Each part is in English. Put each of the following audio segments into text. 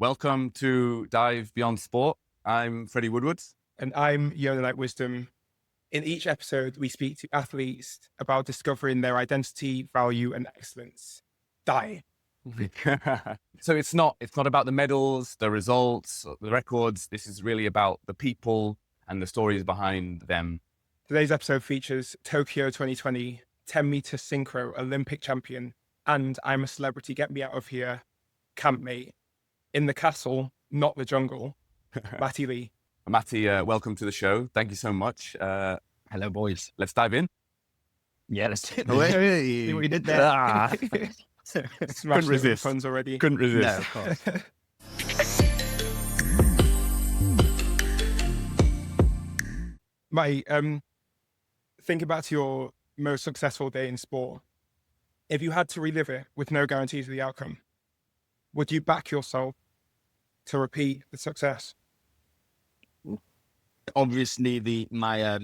Welcome to Dive Beyond Sport. I'm Freddie Woodward. And I'm Yona Like Wisdom. In each episode, we speak to athletes about discovering their identity, value, and excellence. Die. So it's not about the medals, the results, the records. This is really about the people and the stories behind them. Today's episode features Tokyo 2020 10-meter synchro Olympic champion and I'm a Celebrity Get Me Out of Here campmate in the castle, not the jungle, Matty Lee. Matty, welcome to the show. Thank you so much. Hello, boys. Let's dive in. Yeah, let's do it. See what you did there. Couldn't resist. Funds already. Couldn't resist. No, of course. Matty, thinking back to your most successful day in sport, if you had to relive it with no guarantees of the outcome, would you back yourself to repeat the success? Obviously, my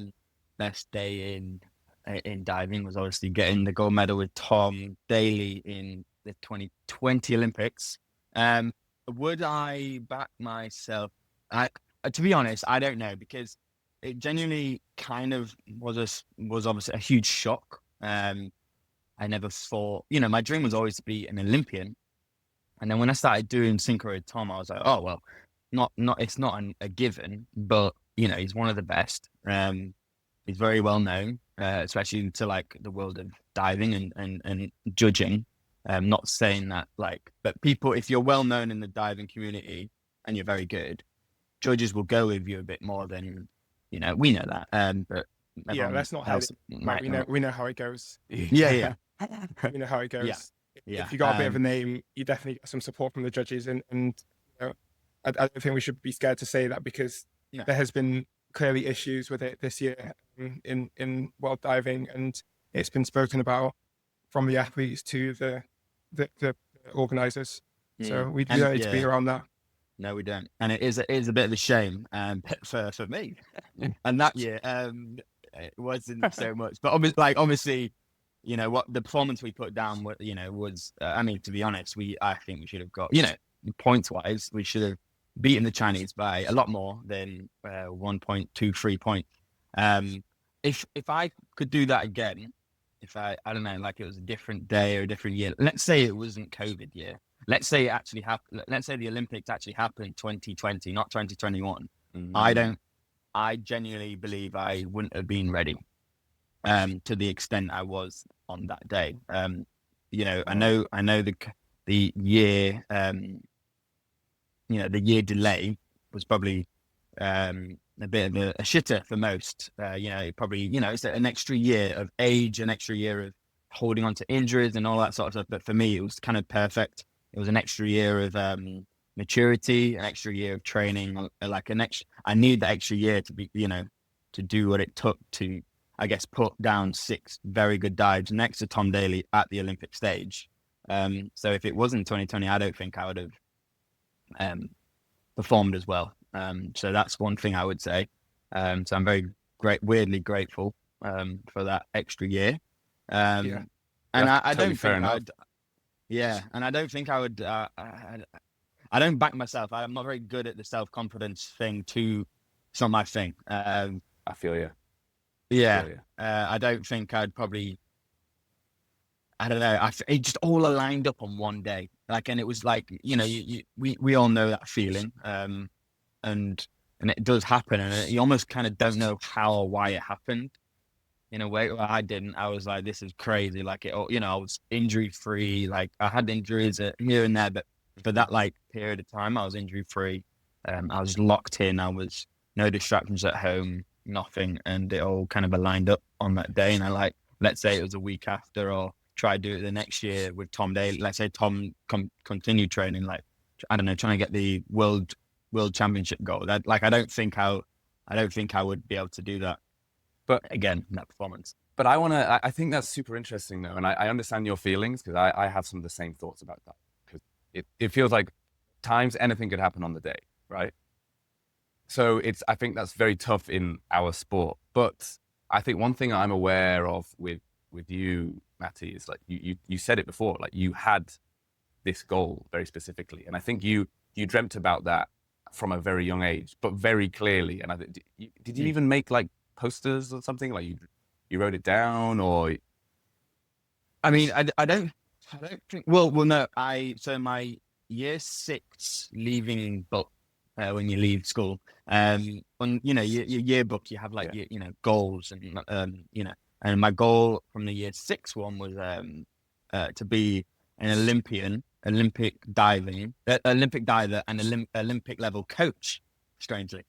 best day in diving was obviously getting the gold medal with Tom Daley in the 2020 Olympics. Would I back myself? To be honest, I don't know, because it genuinely kind of was obviously a huge shock. I never thought, my dream was always to be an Olympian. And then when I started doing synchro with Tom, I was like, oh, well, it's not a given, but, he's one of the best. He's very well known, especially to like the world of diving and judging. Not saying that but people, if you're well known in the diving community and you're very good, judges will go with you a bit more than, we know that. But yeah, that's not how we know how it goes. Yeah. We know how it goes. Yeah. If you got a bit of a name, you definitely get some support from the judges, and I don't think we should be scared to say that, because there has been clearly issues with it this year in world diving, and it's been spoken about from the athletes to the organizers. So we do need to be around that. No, we don't, and it is a bit of a shame for me. And that year, it wasn't so much, but obviously. What the performance we put down, was, to be honest, I think we should have got, points wise, we should have beaten the Chinese by a lot more than 1.23 points. If I could do that again, if I don't know, like it was a different day or a different year, let's say it wasn't COVID year. Let's say it actually happened. Let's say the Olympics actually happened in 2020, not 2021. Mm-hmm. I genuinely believe I wouldn't have been ready. To the extent I was on that day. I know the year, the year delay was probably a bit of a shitter for most. Probably, it's an extra year of age, an extra year of holding on to injuries and all that sort of stuff. But for me, it was kind of perfect. It was an extra year of maturity, an extra year of training, I need that extra year to be, to do what it took to, I guess, put down 6 very good dives next to Tom Daley at the Olympic stage. So if it wasn't 2020, I don't think I would have performed as well. So that's one thing I would say. So I'm weirdly grateful for that extra year. And I don't think I'd. Yeah, and I don't think I would. I don't back myself. I'm not very good at the self-confidence thing. It's not my thing. I feel you. Yeah, I don't think I'd probably. I don't know. It just all aligned up on one day, and it was like, we all know that feeling, and it does happen, and you almost kind of don't know how or why it happened. In a way, I didn't. I was like, this is crazy. I was injury free. I had injuries here and there, but for that period of time, I was injury free. I was locked in. I was no distractions at home. Nothing, and it all kind of aligned up on that day. And let's say it was a week after, or try to do it the next year with Tom Daley. Let's say Tom continued training, I don't know, trying to get the world championship gold. I don't think I would be able to do that. But again, that performance. But I think that's super interesting though, and I understand your feelings, because I have some of the same thoughts about that. Because it feels like times anything could happen on the day, right? So I think that's very tough in our sport. But I think one thing I'm aware of with you, Matty, is you said it before, you had this goal very specifically. And I think you you dreamt about that from a very young age, but very clearly. And did you even make like posters or something? Like you wrote it down, or? I mean, I don't think. Well, no. So my year 6 leaving book, when you leave school, on your yearbook, you have like goals and and my goal from the year 6 one was to be an Olympic diver, and Olympic level coach. Strangely,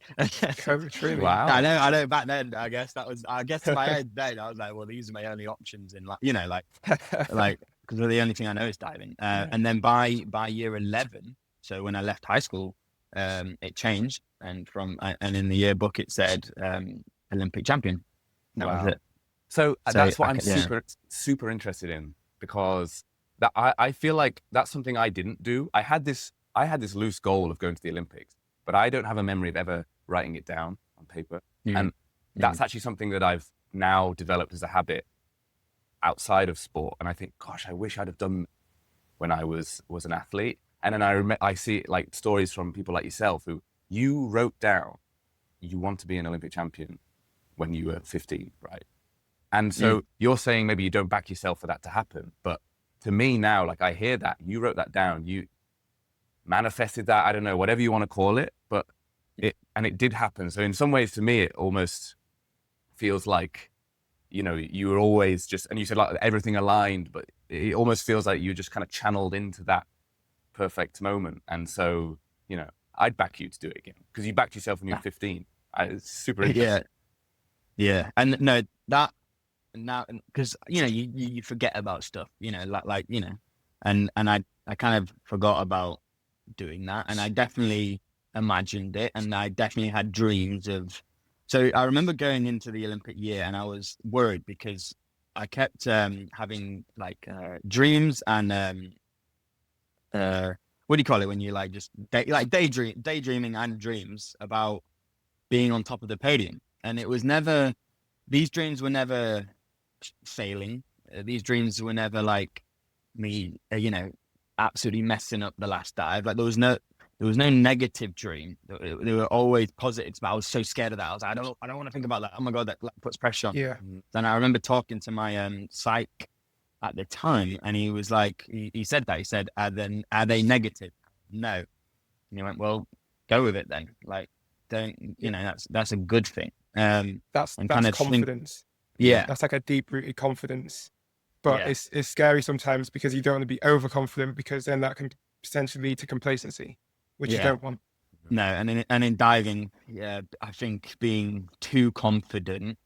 Coach, really? Wow. I know. Back then, I guess in my head then I was like, well, these are my only options in like because the only thing I know is diving. And then by year 11, so when I left high school, it changed, and in the yearbook it said Olympic champion. That was it. So that's what I'm super interested in, because that I feel like that's something I didn't do. I had this loose goal of going to the Olympics, but I don't have a memory of ever writing it down on paper. And that's actually something that I've now developed as a habit outside of sport. And I think, gosh, I wish I'd have done when I was an athlete. And then I see like stories from people like yourself who you wrote down you want to be an Olympic champion when you were 15, right? And so you're saying maybe you don't back yourself for that to happen. But to me now, like I hear that, you wrote that down, you manifested that, I don't know, whatever you want to call it, but it did happen. So in some ways, to me, it almost feels like, you were always just, and you said like everything aligned, but it almost feels like you just kind of channeled into that perfect moment. And so, I'd back you to do it again, because you backed yourself when you were 15. It's super interesting. Yeah. And no, that now, because, you forget about stuff, and I kind of forgot about doing that. And I definitely imagined it, and I definitely had dreams of. So I remember going into the Olympic year, and I was worried because I kept having like dreams and what do you call it when you like just daydreaming and dreams about being on top of the podium, and it was never. These dreams were never failing. These dreams were never like me, absolutely messing up the last dive. Like there was no negative dream. They were always positives, but I was so scared of that. I was like, I don't want to think about that. Oh my God, that puts pressure on. Yeah. Then I remember talking to my psych at the time, and he was like, he said that. He said, are they negative? No. And he went, well, go with it then. Like, don't, that's a good thing. That's kind of confidence. That's like a deep rooted confidence, but it's scary sometimes because you don't want to be overconfident, because then that can potentially lead to complacency, which you don't want. No, and in diving, I think being too confident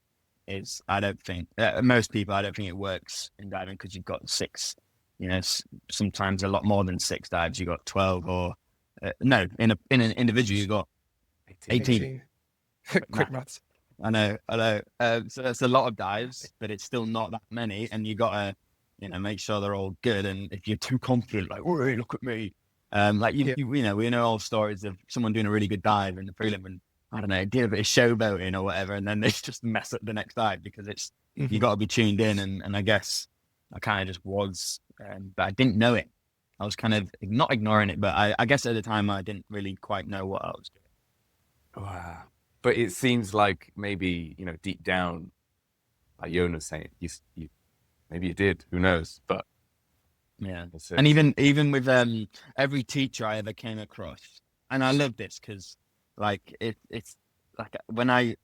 is, I don't think most people, I don't think it works in diving, because you've got 6, sometimes a lot more than 6 dives. You got 12 or no, in an individual you got 18. Quick maths. I know. So it's a lot of dives, but it's still not that many, and you got to, make sure they're all good. And if you're too confident, like, "Oh, look at me," we know all stories of someone doing a really good dive in the prelim, and I don't know, did a bit of showboating or whatever, and then they just mess up the next dive because it's you got to be tuned in. And I guess I kind of just was, but I didn't know it. I was kind of not ignoring it, but I guess at the time I didn't really quite know what I was doing. Wow. But it seems like maybe, deep down, like Yona's saying, you maybe you did, who knows? But yeah. And even with every teacher I ever came across, and I love this because like it's like when I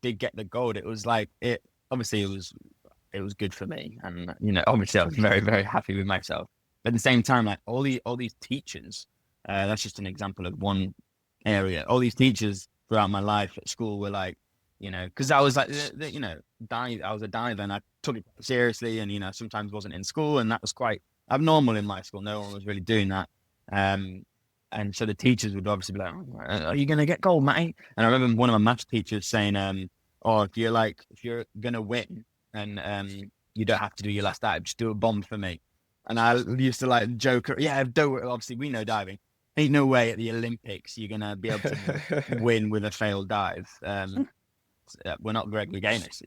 did get the gold, it was like it was good for me, and obviously I was very, very happy with myself. But at the same time, like all these teachers, that's just an example of one area. All these teachers throughout my life at school were like, because I was like, I was a diver, and I took it seriously, and sometimes wasn't in school, and that was quite abnormal in my school. No one was really doing that, and so the teachers would obviously be like, "Are you gonna get gold, Matty?" And I remember one of my maths teachers saying, "Oh, if you're gonna win, and you don't have to do your last dive, just do a bomb for me." And I used to like joke, obviously we know diving. Ain't no way at the Olympics you're gonna be able to win with a failed dive. We're not Greg Louganis,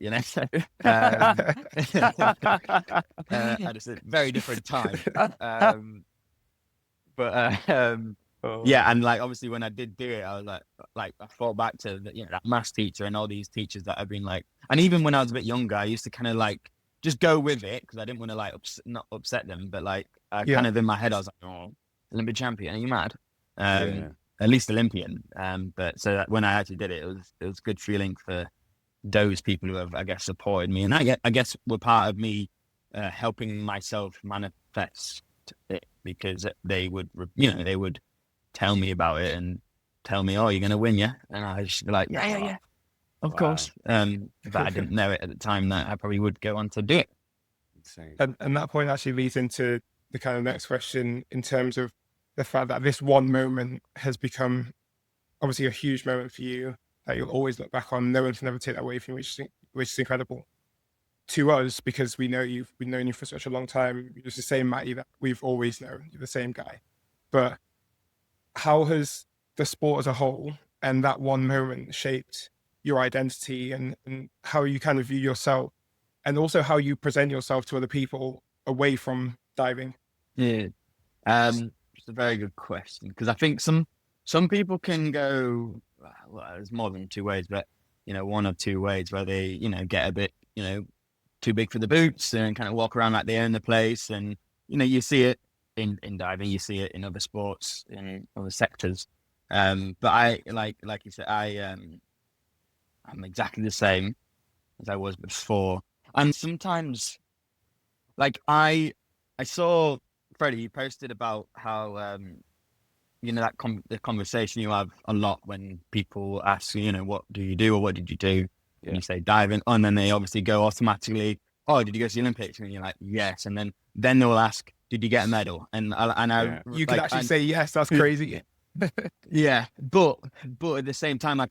at a very different time. But yeah, and like obviously when I did do it, I was like I thought back to that maths teacher and all these teachers that have been like, and even when I was a bit younger, I used to kind of like just go with it because I didn't want to like not upset them, but like kind of in my head I was like, oh, Olympic champion, are you mad? At least Olympian. But so that when I actually did it, it was a good feeling for those people who have, I guess, supported me, and I guess were part of me helping myself manifest it, because they would tell me about it and tell me, oh, you're gonna win, yeah, and I was just be like, yeah, of course. But I didn't know it at the time that I probably would go on to do it. Insane. And that point actually leads into the kind of next question in terms of the fact that this one moment has become obviously a huge moment for you that you'll always look back on. No one can ever take that away from you, which is incredible to us, because we've known you for such a long time. You're the same Matty that we've always known. You're the same guy. But how has the sport as a whole and that one moment shaped your identity and how you kind of view yourself, and also how you present yourself to other people away from diving? Yeah. It's a very good question, because I think some people can go, well, there's more than two ways, but one of two ways where they get a bit too big for the boots and kind of walk around like they own the place, and you see it in diving, you see it in other sports, in other sectors, but I like you said, I'm exactly the same as I was before. And sometimes, like I saw Freddie, you posted about how that the conversation you have a lot when people ask what do you do or what did you do, and you say diving, and then they obviously go automatically, oh, did you go to the Olympics? And you're like, yes, and then they'll ask, did you get a medal? And you could actually say yes. That's crazy. Yeah, but at the same time, I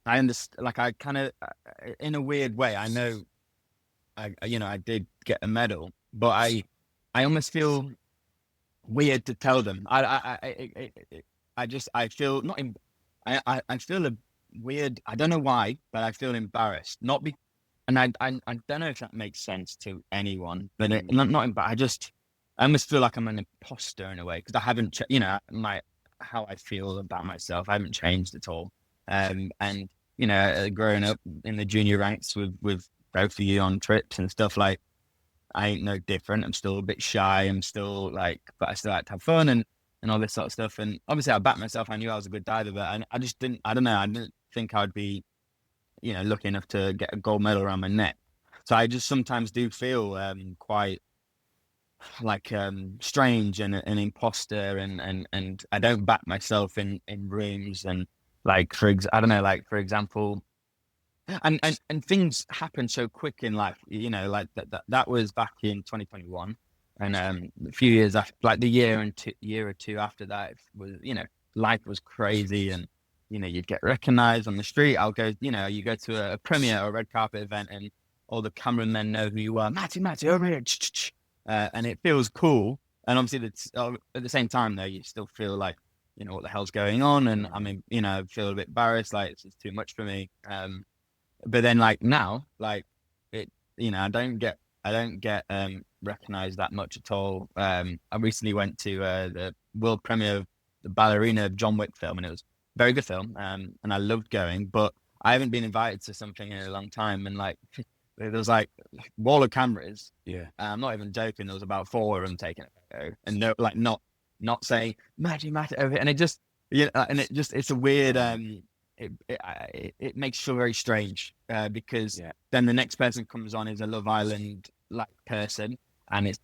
understand, like I kind of in a weird way, I know I did get a medal, but I almost feel weird to tell them. I feel not in, I feel a weird, I don't know why, but I feel embarrassed, and I don't know if that makes sense to anyone, but not embarrassed. I almost feel like I'm an imposter in a way, because I haven't how I feel about myself, I haven't changed at all. And growing up in the junior ranks with both of you on trips and stuff, like I ain't no different. I'm still a bit shy. I'm still but I still like to have fun and all this sort of stuff. And obviously I backed myself. I knew I was a good diver, but I just didn't, I don't know. I didn't think I'd be, lucky enough to get a gold medal around my neck. So I just sometimes do feel quite like strange and an imposter, and I don't back myself in rooms, and for example, and things happen so quick in life, that was back in 2021, and a few years after, like the year or two after that, was life was crazy, and you'd get recognized on the street. I'll go, you go to a premiere or a red carpet event, and all the cameramen know who you are. Matty, over here. And it feels cool. And obviously, at the same time, though, you still feel like, what the hell's going on? And I mean, I feel a bit embarrassed, like it's too much for me. But then, now, it, I don't get recognized that much at all. I recently went to the world premiere of the Ballerina of John Wick film, and it was a very good film. And I loved going, but I haven't been invited to something in a long time. And there was wall of cameras. Yeah. I'm not even joking. There was about 4 of them taking a photo, and no, not saying Matty over here. And it just, it's a weird, it makes you feel very strange, because then the next person comes on is a Love Island person, and it's,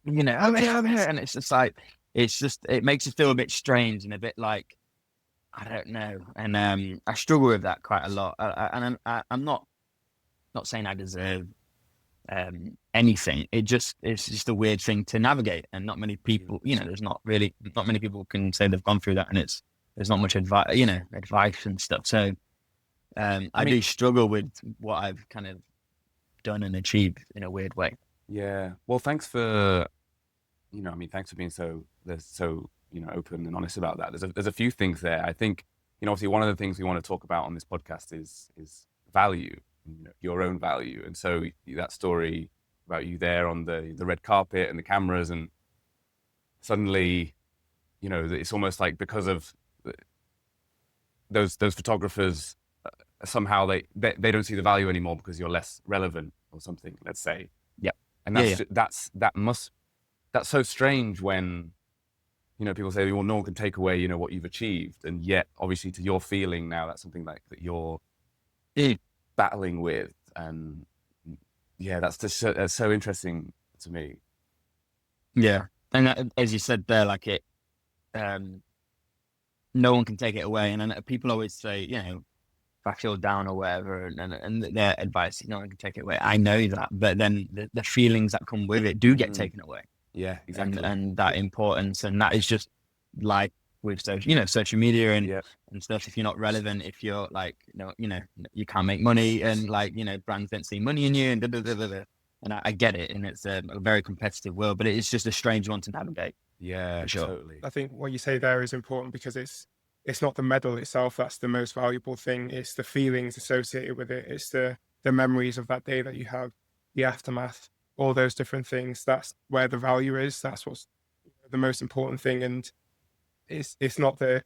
over here, and it's just it makes you feel a bit strange and a bit I don't know. And I struggle with that quite a lot. I'm not saying I deserve anything. It's just a weird thing to navigate, and not many people, there's not many people can say they've gone through that, and there's not much advice and stuff. So I do struggle with what I've kind of done and achieved in a weird way. Yeah. Well, thanks for being so open and honest about that. There's a few things there. I think, obviously one of the things we want to talk about on this podcast is value, your own value. And so that story about you there on the red carpet and the cameras, and suddenly, it's almost like because of those photographers, somehow they don't see the value anymore because you're less relevant or something, let's say. Yep. And that's so strange when, people say, well, no one can take away, what you've achieved. And yet, obviously, to your feeling now, that's something like that you're battling with. And yeah, that's so interesting to me. Yeah. And as you said there, like no one can take it away. And then people always say, if I feel down or whatever, and their advice, no one can take it away. I know that, but then the feelings that come with it do get taken away. Yeah, exactly. And that importance, and that is just like with social media and stuff. If you're not relevant, if you're like, you can't make money, and like, brands don't see money in you, and and I get it, and it's a very competitive world, but it's just a strange one to navigate. Yeah, sure. Totally. I think what you say there is important because it's not the medal itself that's the most valuable thing. It's the feelings associated with it. It's the memories of that day that you have, the aftermath, all those different things. That's where the value is. That's what's the most important thing. And it's not the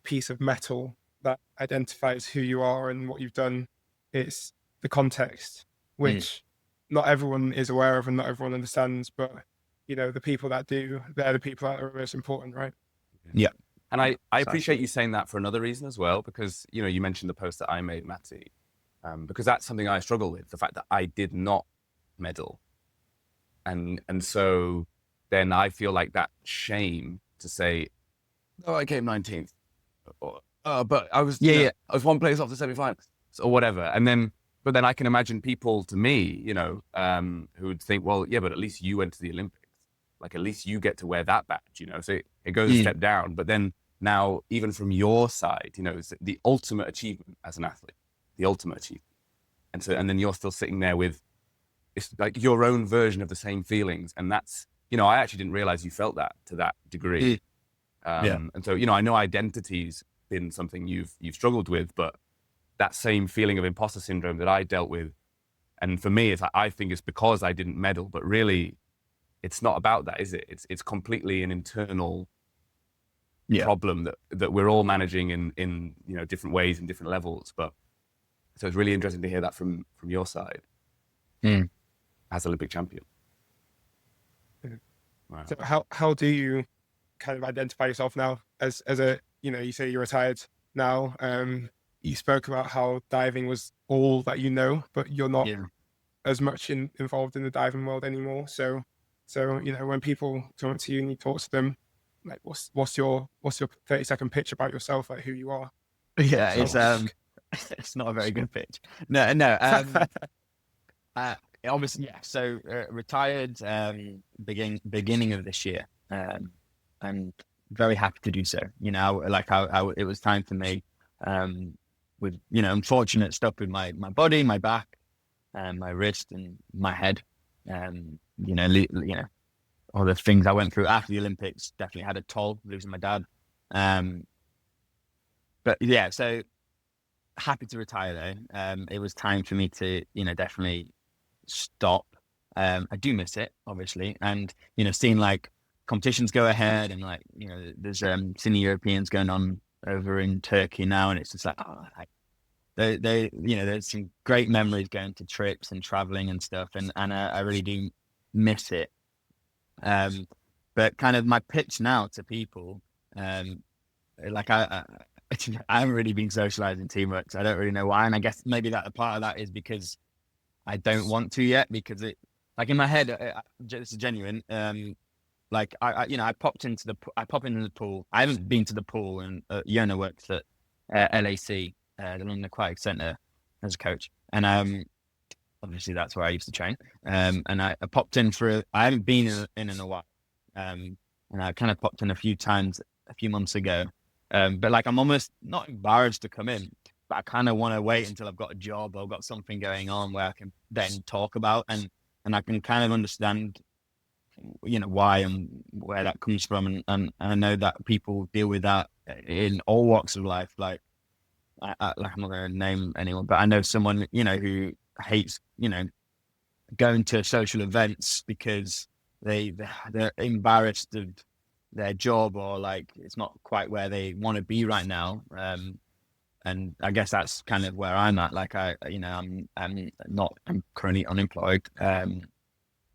piece of metal that identifies who you are and what you've done. It's the context, which not everyone is aware of and not everyone understands. But the people that do, they're the people that are most important, right? Yeah. And I appreciate you saying that for another reason as well, because, you mentioned the post that I made, Matty, because that's something I struggle with, the fact that I did not medal. And so then I feel like that shame to say, oh, I came 19th, but I was, I was one place off the semi-finals or whatever. But then I can imagine people to me, who would think, well, yeah, but at least you went to the Olympics. Like, at least you get to wear that badge, so it goes a step down. But then now, even from your side, it's the ultimate achievement as an athlete, the ultimate achievement. And then you're still sitting there with, it's like your own version of the same feelings. And that's, I actually didn't realize you felt that to that degree. And so, I know identity's been something you've struggled with, but that same feeling of imposter syndrome that I dealt with. And for me, it's like, I think it's because I didn't medal, but really it's not about that, is it? It's completely an internal problem that we're all managing in different ways and different levels. But so it's really interesting to hear that from your side as Olympic champion. Wow. So how do you kind of identify yourself now as a, you say you're retired now. You spoke about how diving was all that but you're not as much involved in the diving world anymore. So when people come up to you and you talk to them, like what's your 30-second pitch about yourself, like who you are? Yeah, it's not a very good pitch. No. Obviously, so retired beginning of this year, and very happy to do so. Like how it was time for me. With unfortunate stuff with my body, my back, my wrist, and my head. All the things I went through after the Olympics definitely had a toll, losing my dad. But yeah, so happy to retire though. It was time for me to, definitely stop. I do miss it, obviously. And, seeing like competitions go ahead and like, there's senior Europeans going on over in Turkey now. And it's just like, there's some great memories going to trips and traveling and stuff. And I really do miss it. But kind of my pitch now to people, like I haven't really been socializing too much. I don't really know why. And I guess maybe that a part of that is because I don't want to yet, because it, like in my head, it's genuine. Like I pop into the pool. I haven't been to the pool, and Yona works at LAC, the London Aquatic Centre, as a coach. And obviously that's where I used to train. And I popped in I haven't been in a while. And I kind of popped in a few times a few months ago. But like, I'm almost not embarrassed to come in, but I kind of want to wait until I've got a job or got something going on where I can then talk about, and I can kind of understand, why and where that comes from. And I know that people deal with that in all walks of life. Like, I'm not going to name anyone, but I know someone, who hates, going to social events because they're embarrassed of their job, or like it's not quite where they want to be right now. And I guess that's kind of where I'm at. Like I'm currently unemployed. And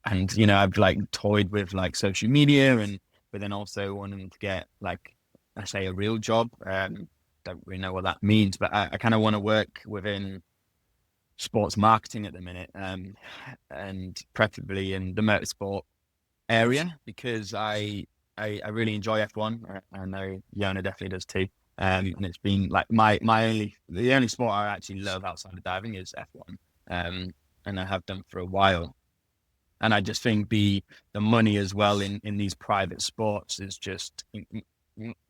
I've like toyed with like social media, but then also wanting to get like, I say, a real job. Don't really know what that means, but I kind of want to work within sports marketing at the minute, and preferably in the motorsport area, because I really enjoy F1. I know Yona definitely does too. And it's been like the only sport I actually love outside of diving is F1. And I have done for a while. And I just think the money as well in these private sports is just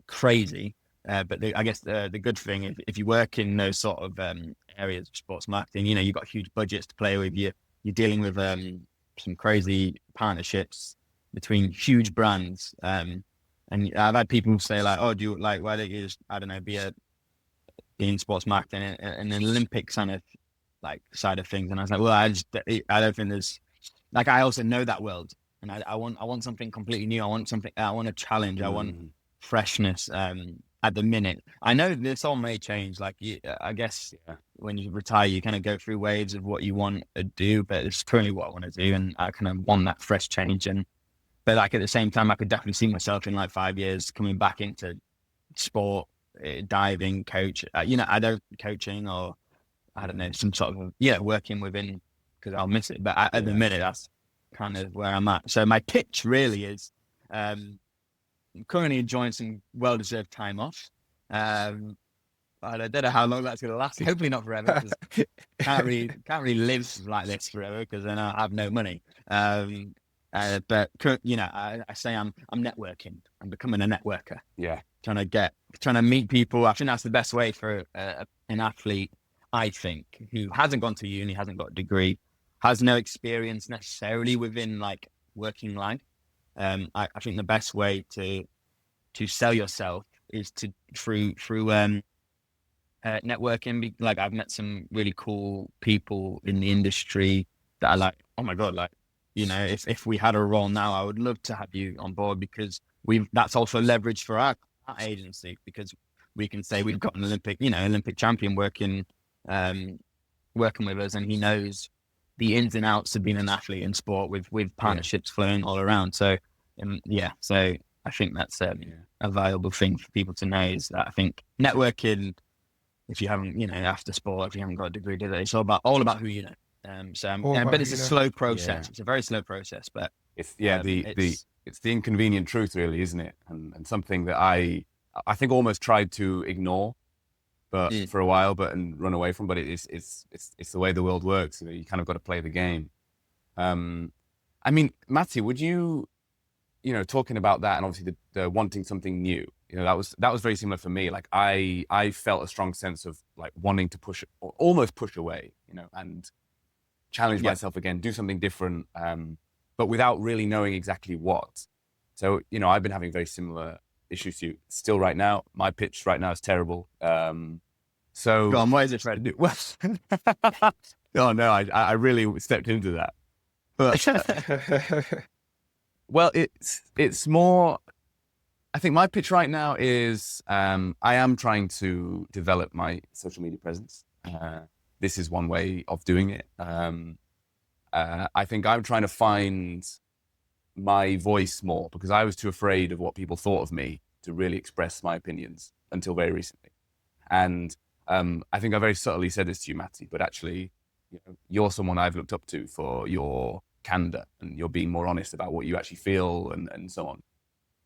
crazy. But I guess the good thing, if you work in those sort of areas of sports marketing, you've got huge budgets to play with. You're dealing with some crazy partnerships between huge brands. And I've had people say like, "Oh, why don't you just, I don't know, be in sports marketing and an Olympic kind of like side of things?" And I was like, "Well, I don't think there's like, I also know that world, and I want something completely new. I want a challenge. I want freshness. At the minute, I know this all may change. Like, I guess when you retire, you kind of go through waves of what you want to do, but it's currently what I want to do, and I kind of want that fresh change. But like at the same time, I could definitely see myself in like 5 years coming back into sport, diving, coaching, or I don't know, some sort of working within, because I'll miss it. But at the minute, that's kind of where I'm at. So my pitch really is, I'm currently enjoying some well-deserved time off. I don't know how long that's going to last. Hopefully not forever. Can't really live like this forever, because then I have no money. But I say I'm networking. I'm becoming a networker. Yeah, trying to meet people. I think that's the best way for an athlete, I think, who hasn't gone to uni, hasn't got a degree, has no experience necessarily within like working life. I think the best way to sell yourself is through networking. Like, I've met some really cool people in the industry that are like, oh my God, like, if we had a role now, I would love to have you on board, because that's also leverage for our agency, because we can say we've got an Olympic champion working with us, and he knows the ins and outs of being an athlete in sport, with partnerships flowing all around. So so I think that's a valuable thing for people to know, is that I think networking, if you haven't, after sport, if you haven't got a degree, it's all about who you know. But it's a slow process. It's a very slow process, but it's it's the inconvenient truth, really, isn't it? And something that I think almost tried to ignore, but for a while, and run away from. But it's the way the world works. You kind of got to play the game. I mean, Matty, would you, talking about that, and obviously the wanting something new, that was very similar for me. Like, I felt a strong sense of like wanting to almost push away, and challenge myself again, do something different, but without really knowing exactly what. So, I've been having very similar issues to you still right now. My pitch right now is terrible. So go on, what is it, Freddie? Well, oh no, I really stepped into that. But well, it's more, I think my pitch right now is, I am trying to develop my social media presence. This is one way of doing it. I think I'm trying to find my voice more, because I was too afraid of what people thought of me to really express my opinions until very recently. And I think I very subtly said this to you, Matty, but actually, you're someone I've looked up to for your candor, and you're being more honest about what you actually feel, and so on.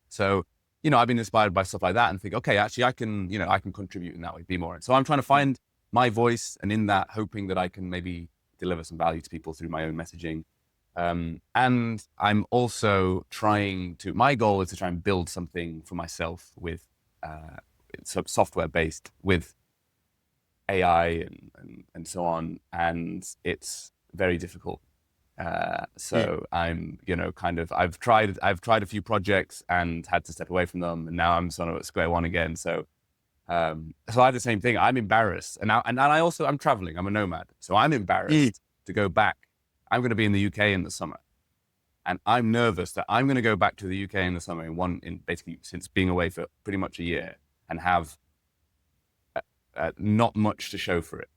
So, I've been inspired by stuff like that, and think, okay, actually I can contribute in that way, be more. So I'm trying to find my voice, and in that, hoping that I can maybe deliver some value to people through my own messaging. And I'm also my goal is to try and build something for myself with software based, with AI and so on. And it's very difficult. So I'm, I've tried a few projects and had to step away from them. And now I'm sort of at square one again. So I have the same thing. I'm embarrassed. And I'm traveling. I'm a nomad. So I'm embarrassed to go back. I'm going to be in the UK in the summer. And I'm nervous that I'm going to go back to the UK in the summer basically since being away for pretty much a year and have not much to show for it.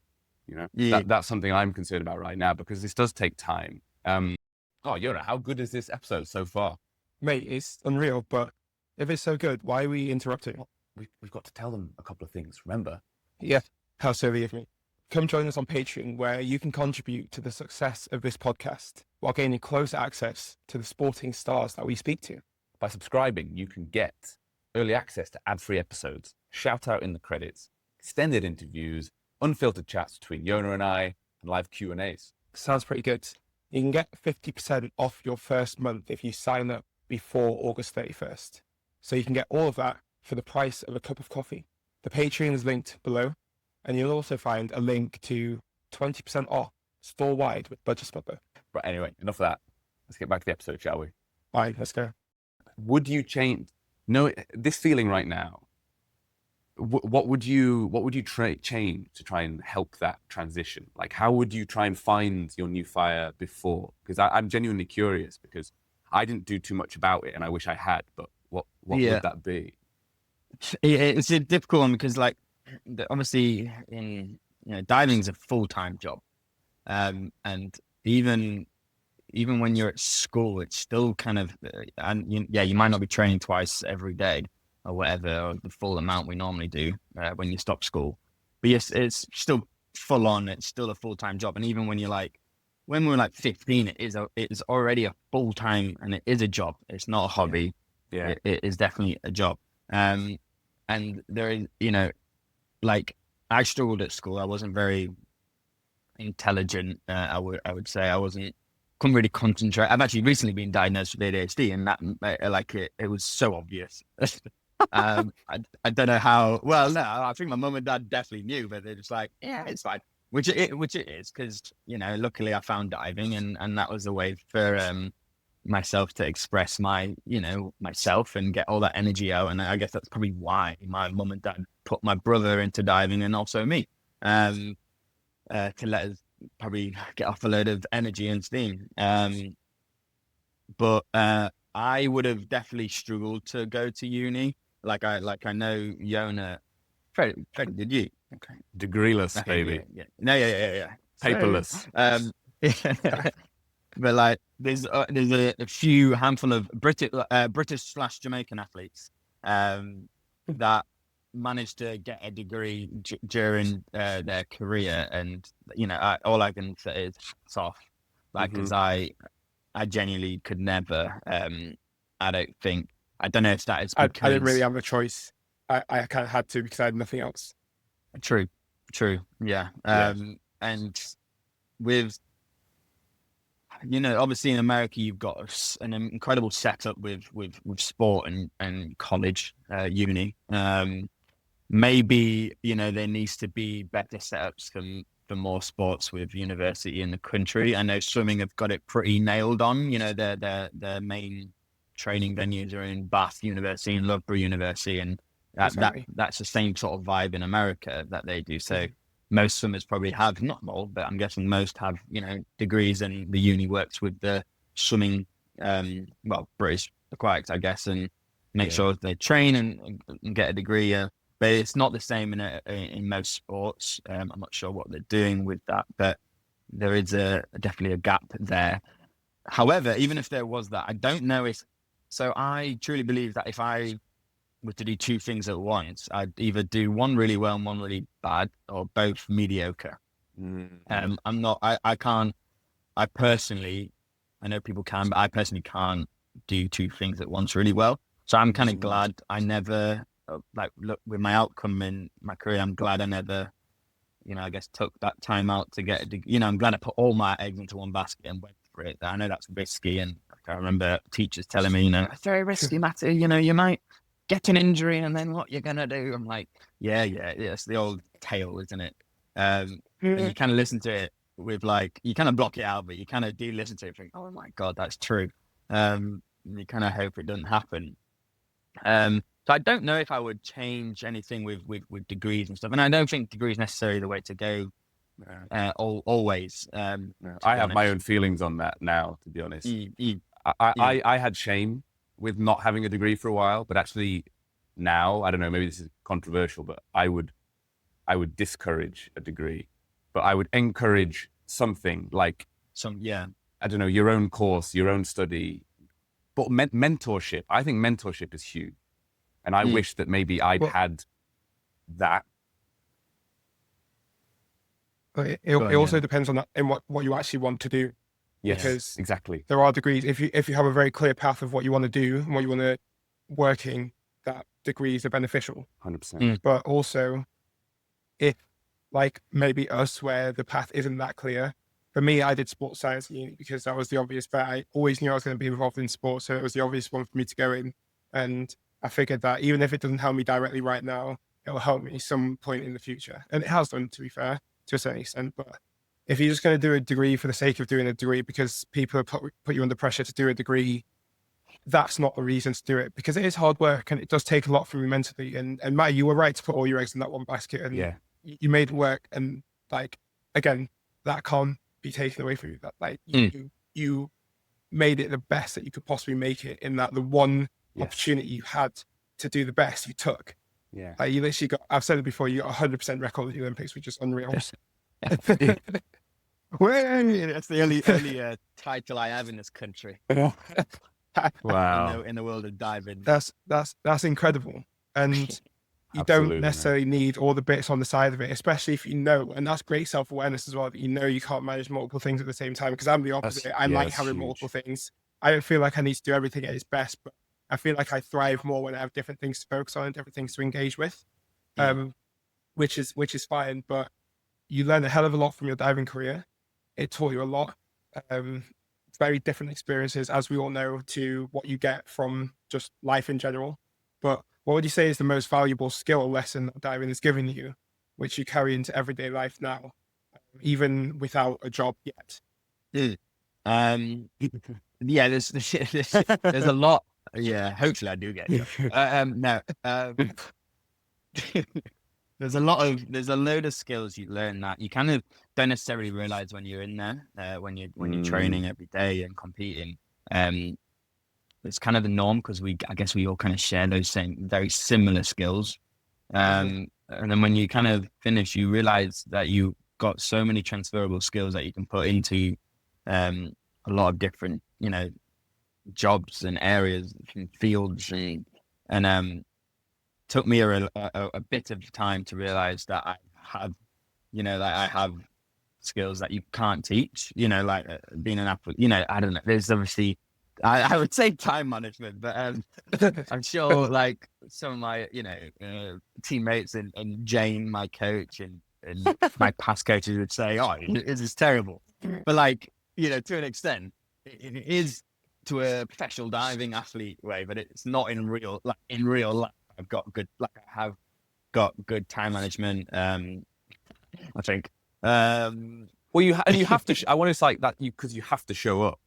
That's something I'm concerned about right now because this does take time. Yona, how good is this episode so far? Mate, it's unreal, but if it's so good, why are we interrupting? We've got to tell them a couple of things, remember? Yeah, how silly of me. Come join us on Patreon, where you can contribute to the success of this podcast while gaining close access to the sporting stars that we speak to. By subscribing, you can get early access to ad-free episodes, shout out in the credits, extended interviews, unfiltered chats between Yona and I, and live Q&As. Sounds pretty good. You can get 50% off your first month if you sign up before August 31st. So you can get all of that for the price of a cup of coffee. The Patreon is linked below, and you'll also find a link to 20% off store-wide with Budget Spotler. But anyway, enough of that. Let's get back to the episode, shall we? Fine, let's go. Would you change? No, this feeling right now. What would you change to try and help that transition? Like, how would you try and find your new fire before? Because I'm genuinely curious because I didn't do too much about it, and I wish I had. But what would that be? It's a difficult one because, like, obviously, diving is a full-time job, and even when you're at school, it's still kind of, you might not be training twice every day or whatever, or the full amount we normally do when you stop school. But yes, it's still full on. It's still a full-time job, and even when when we're like 15, it is already a full-time, and it is a job. It's not a hobby. Yeah, it is definitely a job. And there is, like, I struggled at school. I wasn't very intelligent. I would say couldn't really concentrate. I've actually recently been diagnosed with ADHD, and that it was so obvious. I don't know how. Well, no, I think my mum and dad definitely knew, but they're just like, yeah, it's fine. Which it is, because luckily I found diving, and that was a way for myself to express myself and get all that energy out. And I guess that's probably why my mum and dad put my brother into diving, and also me, to let us probably get off a load of energy and steam. But I would have definitely struggled to go to uni. Like I know Yona. Freddie, did you? Okay. Degreeless, Okay, baby. Yeah. Paperless. But like, there's a few handful of British/Jamaican athletes that managed to get a degree during their career, and all I can say is it's off. Like, because I genuinely could never. I don't know if that is because I didn't really have a choice. I kind of had to because I had nothing else. True, yeah. And with obviously in America you've got an incredible setup with sport and college, uni. Maybe there needs to be better setups for more sports with university in the country. I know swimming have got it pretty nailed on. Their main training venues are in Bath University and Loughborough University, and that's the same sort of vibe in America that they do. So most swimmers probably have, not all, but I'm guessing most have, degrees, and the uni works with the swimming, British aquatics, I guess, and make sure they train and get a degree. But it's not the same in most sports. I'm not sure what they're doing with that, but there is definitely a gap there. However, even if there was that, I don't know if. So I truly believe that if I were to do two things at once, I'd either do one really well and one really bad, or both mediocre. I'm not. I can't. I personally, I know people can, but I personally can't do two things at once really well. So I'm kind of glad I never. Look, with my outcome in my career, I'm glad I never, I guess took that time out to get a degree. I'm glad I put all my eggs into one basket and went for it. I know that's risky, and I remember teachers telling me, it's very risky, Matty. You might get an injury, and then what you're gonna do? I'm like, yeah, it's the old tale, isn't it? And you kind of listen to it with you kind of block it out, but you kind of do listen to it and think, oh my God, that's true. You kind of hope it doesn't happen. So I don't know if I would change anything with degrees and stuff. And I don't think degrees necessarily the way to go always. I have my own feelings on that now, to be honest. I had shame with not having a degree for a while, but actually now, I don't know, maybe this is controversial, but I would discourage a degree, but I would encourage something like, I don't know, your own course, your own study, but mentorship. I think mentorship is huge. And I wish that maybe I'd had that. It also depends on that and what you actually want to do. Yes, because exactly. there are degrees. If you have a very clear path of what you want to do and what you want to work in, that degrees are beneficial. 100%. But also, if like maybe us, where the path isn't that clear. For me, I did sports science at uni because that was the obvious bet. I always knew I was going to be involved in sports, so it was the obvious one for me to go in. And I figured that even if it doesn't help me directly right now, it'll help me some point in the future. And it has done, to be fair, to a certain extent. But if you're just going to do a degree for the sake of doing a degree because people have put you under pressure to do a degree, that's not the reason to do it, because it is hard work and it does take a lot from you mentally. And Matty, you were right to put all your eggs in that one basket, and you made it work. And like, again, that can't be taken away from you. That like you made it the best that you could possibly make it, in that the one opportunity you had to do the best you took. Yeah. Like you literally got, I've said it before, you got 100% record at the Olympics, which is unreal. That's the only title I have in this country. Wow. In the world of diving. That's incredible. And you don't necessarily need all the bits on the side of it, especially if you know, and that's great self-awareness as well, that you know you can't manage multiple things at the same time, because I'm the opposite. I like having multiple things. I don't feel like I need to do everything at its best, but I feel like I thrive more when I have different things to focus on and different things to engage with, which is fine. But you learn a hell of a lot from your diving career. It taught you a lot. Very different experiences, as we all know, to what you get from just life in general. But what would you say is the most valuable skill or lesson that diving has given you, which you carry into everyday life now, even without a job yet? There's a lot. Yeah, hopefully I do get it. There's a load of skills you learn that you kind of don't necessarily realize when you're in there, when you're training every day and competing. It's kind of the norm, because I guess we all kind of share those same very similar skills. And then when you kind of finish, you realize that you got so many transferable skills that you can put into a lot of different, jobs and areas and fields, and took me a bit of time to realize that I have skills that you can't teach, like being an athlete, I don't know. There's obviously, I would say time management, but I'm sure like some of my, teammates and Jane, my coach, and my past coaches would say, oh, this is terrible. But like, to an extent, it is to a professional diving athlete way, but it's not in real life. I have got good time management. I think. Well, you have to. I want to say like that, because you have to show up.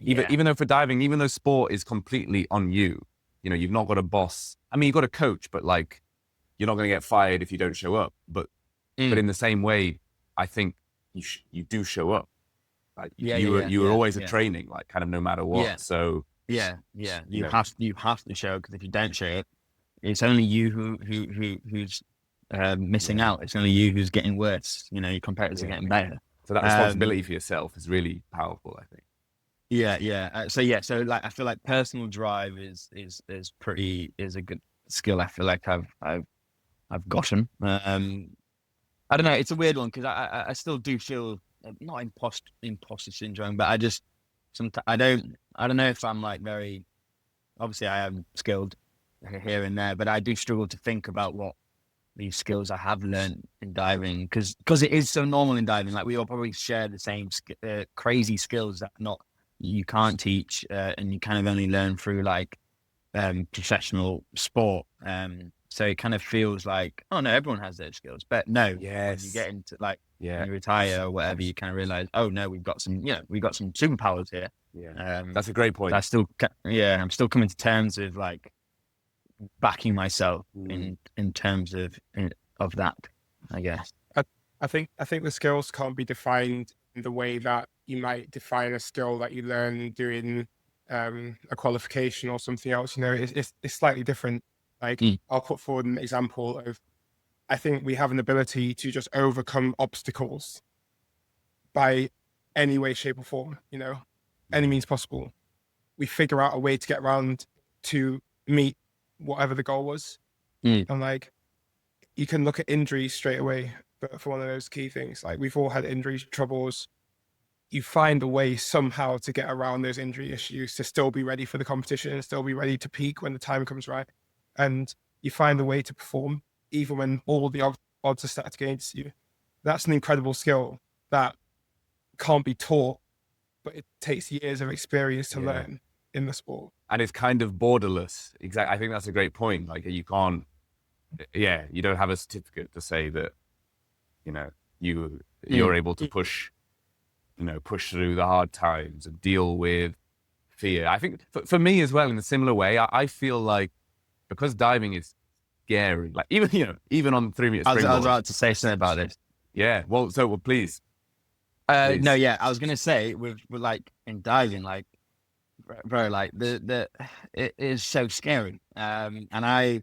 Even though for diving, even though sport is completely on you, you've not got a boss. I mean, you've got a coach, but like, you're not going to get fired if you don't show up. But in the same way, I think you do show up. Like, you were always at training, like kind of no matter what. Yeah. So you have to show, because if you don't show it, it's only you who's missing out. It's only you who's getting worse. Your competitors are getting better. So that responsibility for yourself is really powerful, I think. So like, I feel like personal drive is a good skill. I feel like I've gotten. I don't know. It's a weird one, because I still do feel not imposter syndrome, but I just sometimes I don't know if I'm like very. Obviously, I am skilled here and there, but I do struggle to think about what these skills I have learned in diving, because it is so normal in diving. Like, we all probably share the same crazy skills that you can't teach, and you kind of only learn through like professional sport. So it kind of feels like, oh no, everyone has those skills, but no. Yes. When you get into like when you retire or whatever, you kind of realize, oh no, we've got some superpowers here. Yeah, that's a great point. I'm still coming to terms with like backing myself in terms of that, I guess. I think the skills can't be defined in the way that you might define a skill that you learn doing a qualification or something else. You know, it's slightly different. Like I'll put forward an example of, I think we have an ability to just overcome obstacles by any way, shape or form, you know, any means possible. We figure out a way to get around to meet whatever the goal was. And like, you can look at injuries straight away for one of those key things. Like we've all had injury troubles. You find a way somehow to get around those injury issues, to still be ready for the competition and still be ready to peak when the time comes right. And you find a way to perform even when all the odds are stacked against you. That's an incredible skill that can't be taught, but it takes years of experience to learn in the sport. And it's kind of borderless. Exactly. I think that's a great point. Like you can't, you don't have a certificate to say that, you know, you're able to push through the hard times and deal with fear. I think for me as well, in a similar way, I feel like because diving is scary, like even on 3 meter springboard. I was about to say something about this. Yeah. Well, please. No, yeah, I was gonna say with like in diving, like bro, like it is so scary. And I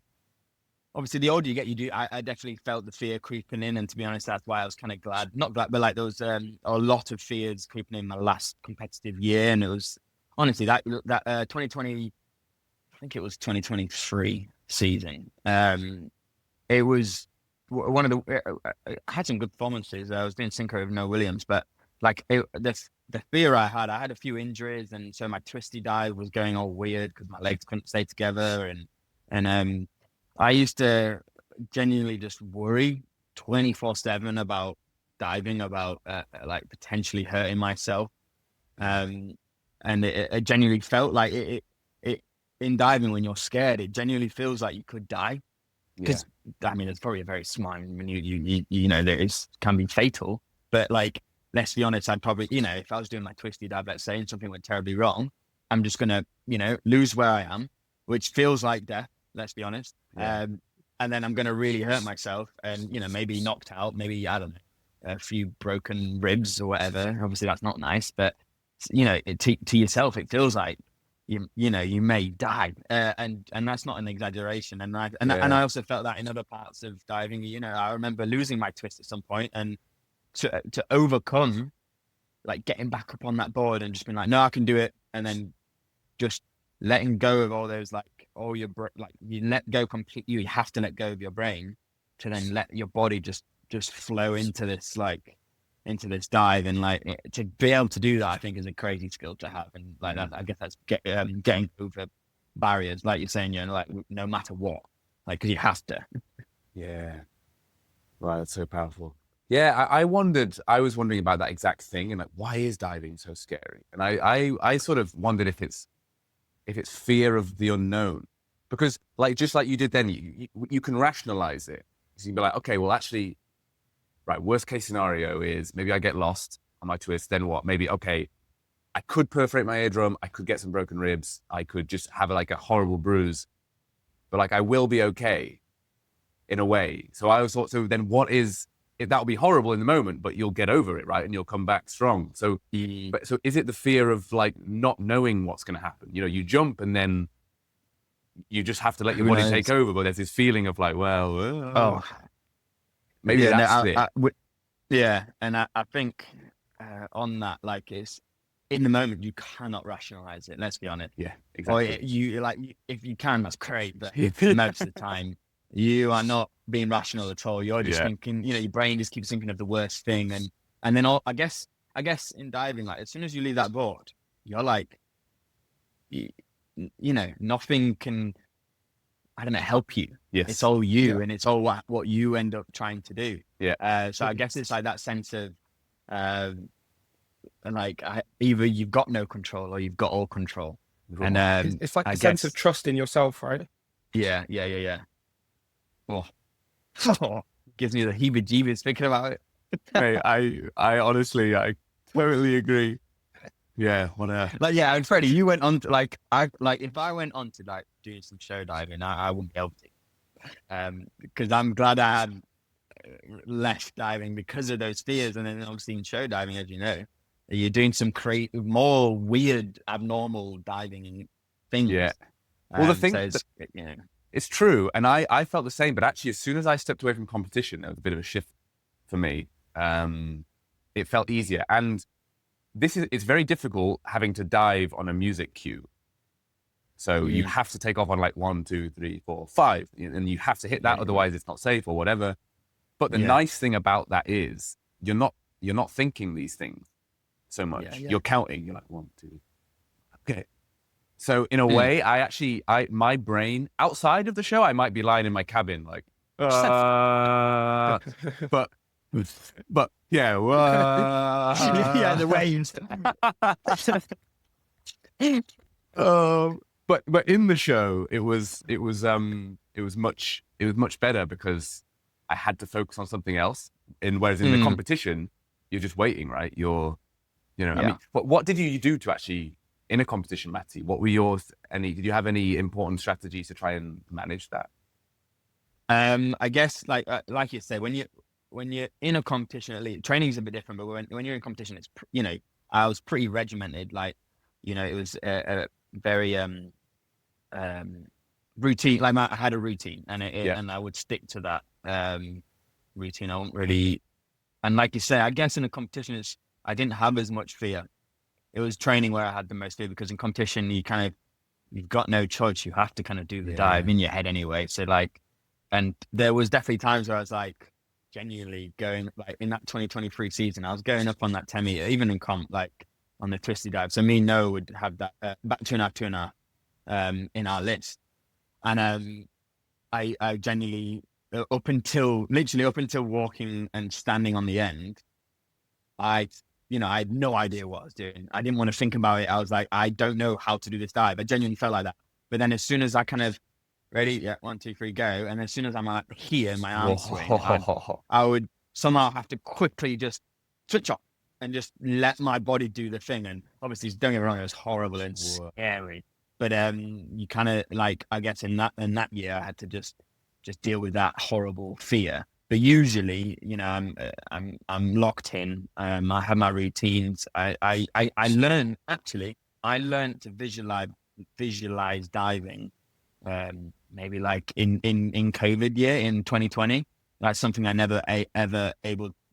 obviously the older you get, I definitely felt the fear creeping in, and to be honest, that's why I was kind of not glad, but like there was a lot of fears creeping in my last competitive year, and it was honestly that 2020, I think it was 2023 season. It was one of I had some good performances. I was doing synchro with Noah Williams, but like the fear I had a few injuries, and so my twisty dive was going all weird because my legs couldn't stay together, and I used to genuinely just worry 24/7 about diving, about like potentially hurting myself, and it genuinely felt like it in diving, when you're scared, it genuinely feels like you could die. Because I mean, it's probably a very smart. I mean, you know, can be fatal. But like, let's be honest, I'd probably, you know, if I was doing my twisty dive, let's say, and something went terribly wrong, I'm just gonna, you know, lose where I am, which feels like death. Let's be honest. And then I'm gonna really hurt myself, and you know, maybe knocked out, maybe I don't know, a few broken ribs or whatever. Obviously, that's not nice, but you know, to yourself, it feels like you know, you may die, and that's not an exaggeration. And I also felt that in other parts of diving. You know, I remember losing my twist at some point, and to overcome, like getting back up on that board and just being like, no, I can do it, and then just letting go of all those, like all your like you let go completely. You have to let go of your brain to then let your body just flow into this dive, and like to be able to do that, I think is a crazy skill to have. And like that, I guess that's getting over barriers, like you're saying, you know, like no matter what, like because you have to. Yeah, wow, that's so powerful. Yeah, I was wondering about that exact thing, and like, why is diving so scary? And I sort of wondered if it's fear of the unknown, because like just like you did then, you can rationalize it. So you can be like, okay, well actually, right, worst case scenario is maybe I get lost on my twist. Then what? Maybe, okay, I could perforate my eardrum. I could get some broken ribs. I could just have like a horrible bruise, but like I will be okay in a way. So I always thought, so then what is, if that'll be horrible in the moment, but you'll get over it, right? And you'll come back strong. So, so is it the fear of like not knowing what's going to happen? You know, you jump and then you just have to let your body take over. But there's this feeling of like, well, maybe that's it. Yeah, and I think on that, like, it's in the moment you cannot rationalize it. Let's be honest. Yeah, exactly. Or you like, if you can, that's great. But most of the time, you are not being rational at all. You're just thinking, you know, your brain just keeps thinking of the worst thing, and then I guess in diving, like as soon as you leave that board, you're like, you know, nothing can, I don't know, help you. Yes. It's all you, and it's all what you end up trying to do. Yeah. So I guess it's like that sense of, like either you've got no control or you've got all control. And it's like a sense of trust in yourself, right? Yeah. Oh, gives me the heebie-jeebies thinking about it. Hey, I honestly, I totally agree. Yeah, and Freddie, you went on to if I went on to like doing some show diving, I wouldn't be able to, because I'm glad I had left diving because of those fears, and then obviously in show diving, as you know, you're doing some more weird, abnormal diving things. Yeah. Well, the thing, so it's, it's true. And I felt the same, but actually as soon as I stepped away from competition, there was a bit of a shift for me. It felt easier. And it's very difficult having to dive on a music cue. So you have to take off on like 1, 2, 3, 4, 5, and you have to hit that. Otherwise it's not safe or whatever. But the nice thing about that is you're not thinking these things so much. You're counting. You're like 1, 2. Okay. So in a way, my brain outside of the show, I might be lying in my cabin like, but yeah, yeah, the waves. But in the show, it was much better because I had to focus on something else. Whereas in the competition, you're just waiting, right? I mean, what did you do to actually in a competition, Matty? What were did you have any important strategies to try and manage that? I guess like you say, when you're in a competition, at least training is a bit different, but when you're in competition, it's, I was pretty regimented. Like, it was a very routine. Like I had a routine, and and I would stick to that routine. I won't really, and like you say, I guess in a competition, I didn't have as much fear. It was training where I had the most fear, because in competition, you've got no choice. You have to kind of do the dive in your head anyway. So like, and there was definitely times where I was like genuinely going, like in that 2023 season, I was going up on that 10 meter, even in comp, like on the twisty dive. So me and Noah would have that back 2.5 in our list. And I genuinely, up until walking and standing on the end, I had no idea what I was doing. I didn't want to think about it. I was like, I don't know how to do this dive. I genuinely felt like that. But then as soon as I kind of, ready, yeah, 1, 2, 3, go. And as soon as I'm like here, my arms swing, I would somehow have to quickly just switch off and just let my body do the thing. And obviously, don't get me wrong, it was horrible and scary. But you kind of like, I guess in that year, I had to just deal with that horrible fear. But usually, I'm locked in. I have my routines. I learned to visualize diving. Maybe like in COVID year in 2020. That's something I never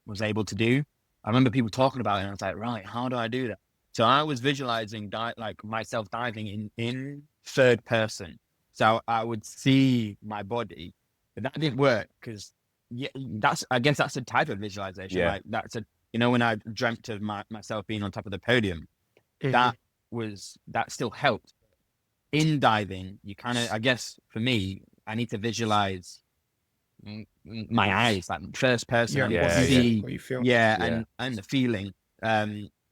was able to do. I remember people talking about it, and I was like, right, how do I do that? So I was visualizing like myself diving in third person. So I would see my body, but that didn't work because I guess that's a type of visualization. Yeah. Like that's when I dreamt of myself being on top of the podium, that still helped. In diving, you kind of, I guess for me, I need to visualize my eyes, like first person, what you feel. And the feeling.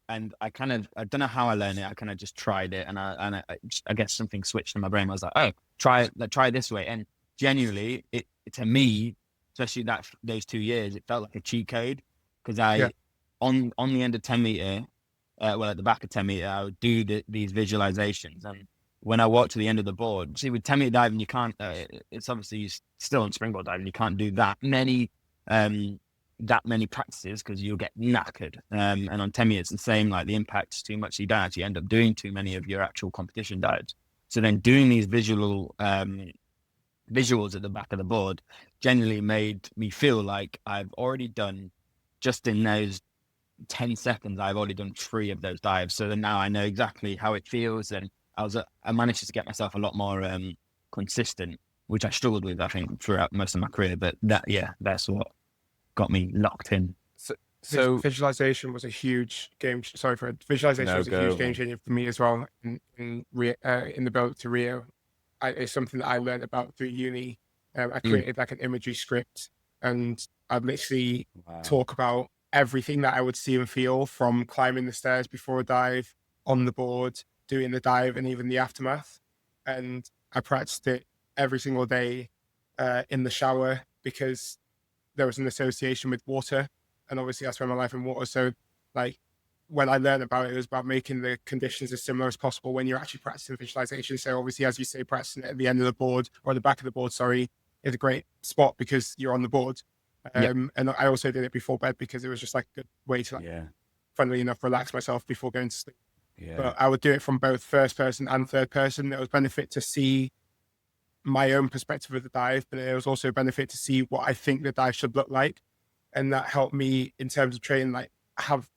And I don't know how I learned it. I kind of just tried it, and I guess something switched in my brain. I was like, oh, try it this way. And genuinely, it to me, especially those 2 years, it felt like a cheat code, because on the end of 10 meter, at the back of 10 meter, I would do these visualizations. And when I walked to the end of the board, see, with 10 meter diving, you can't, it's obviously still on springboard diving, you can't do that many practices because you'll get knackered. And on 10 meters, it's the same, like the impact's too much, so you don't actually end up doing too many of your actual competition dives. So then doing these visuals at the back of the board generally made me feel like I've already done, just in those 10 seconds, I've already done 3 of those dives. So then now I know exactly how it feels, and I managed to get myself a lot more consistent, which I struggled with, I think, throughout most of my career. But that's what got me locked in. So visualization was a huge game. Sorry for it. Visualization was a huge game changer for me as well. In the build to Rio, it's something that I learned about through uni. I created like an imagery script, and I'd literally talk about everything that I would see and feel, from climbing the stairs before a dive, on the board, doing the dive, and even the aftermath. And I practiced it every single day in the shower, because there was an association with water, and obviously I spent my life in water. So like when I learned about it, it was about making the conditions as similar as possible when you're actually practicing visualization. So obviously, as you say, practicing it at the end of the board, or the back of the board, is a great spot because you're on the board. And I also did it before bed because it was just like a good way to funnily enough, relax myself before going to sleep. Yeah. But I would do it from both first person and third person. There was benefit to see my own perspective of the dive, but there was also a benefit to see what I think the dive should look like. And that helped me in terms of training, like have